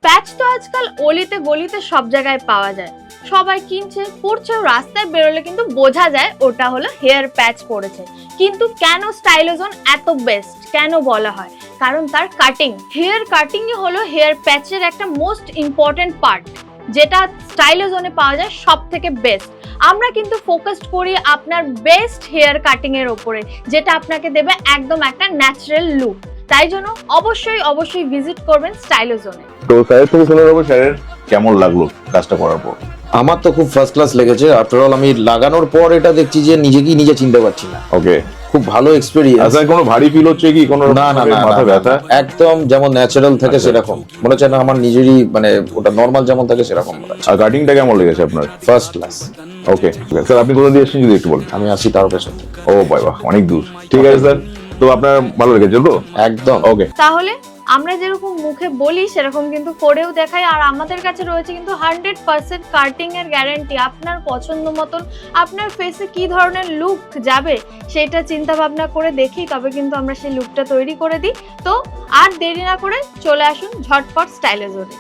প্যাচ তো আজকাল অলিতে গলিতে সব জায়গায় পাওয়া যায়, সবাই কিনছে পড়ছে, রাস্তায় বেরোলে কিন্তু বোঝা যায় ওটা হলো হেয়ার প্যাচ পড়েছে। কিন্তু কেন স্টাইলোজোন এত বেস্ট কেন বলা হয়? কারণ তার কাটিং, হেয়ার কাটিংই হলো হেয়ার প্যাচের একটা মোস্ট ইম্পর্টেন্ট পার্ট, যেটা স্টাইলোজোনে পাওয়া যায় সব থেকে বেস্ট। আমরা কিন্তু ফোকাসড করি আপনার বেস্ট হেয়ার কাটিং এর উপরে, যেটা আপনাকে দেবে একদম একটা ন্যাচারাল লুক। তাই জন্য অবশ্যই অবশ্যই ভিজিট করবেন স্টাইলোজোনে। তো স্যারের থেকে শুনে নেবো স্যারের কেমন লাগলো কাজটা করার পর। আমার তো খুব ফার্স্ট ক্লাস লেগেছে। আফটার অল আমি লাগানোর পর এটা দেখছি যে নিজেকেই নিজে চিনতে পারছি না। ওকে, খুব ভালো এক্সপেরিয়েন্স। আচ্ছা কোনো ভারী ফিল হচ্ছে কি? কোনো না না না, মাথা ব্যথা? একদম যেমন ন্যাচারাল থাকে আচ্ছা। সেরকম মনে হচ্ছে না, আমার নিজেরই মানে ওটা নর্মাল যেমন থাকে সেরকম মনে হচ্ছে। আর কাটিংটা কেমন লেগেছে আপনার? First class. ওকে স্যার, আপনি কোথা দিয়ে এসেছেন যদি একটু বলেন। আমি আসি তারকেশ্বর থেকে। ও বাবা, অনেক দূর। ঠিক আছে স্যার, তো আপনার ভালো লেগেছে তো? একদম। ওকে, তাহলে আমরা যেরকম মুখে বলি সেরকম কিন্তু করেও দেখাই, আর আমাদের কাছে রয়েছে কিন্তু 100% কাটিং এর গ্যারান্টি। আপনার পছন্দ মতন আপনার ফেসে কি ধরনের লুক যাবে সেটা চিন্তা ভাবনা করে দেখি, তবে কিন্তু আমরা সেই লুকটা তৈরি করে দিই। তো আর দেরি না করে চলে আসুন ঝটপট স্টাইলোজোনে।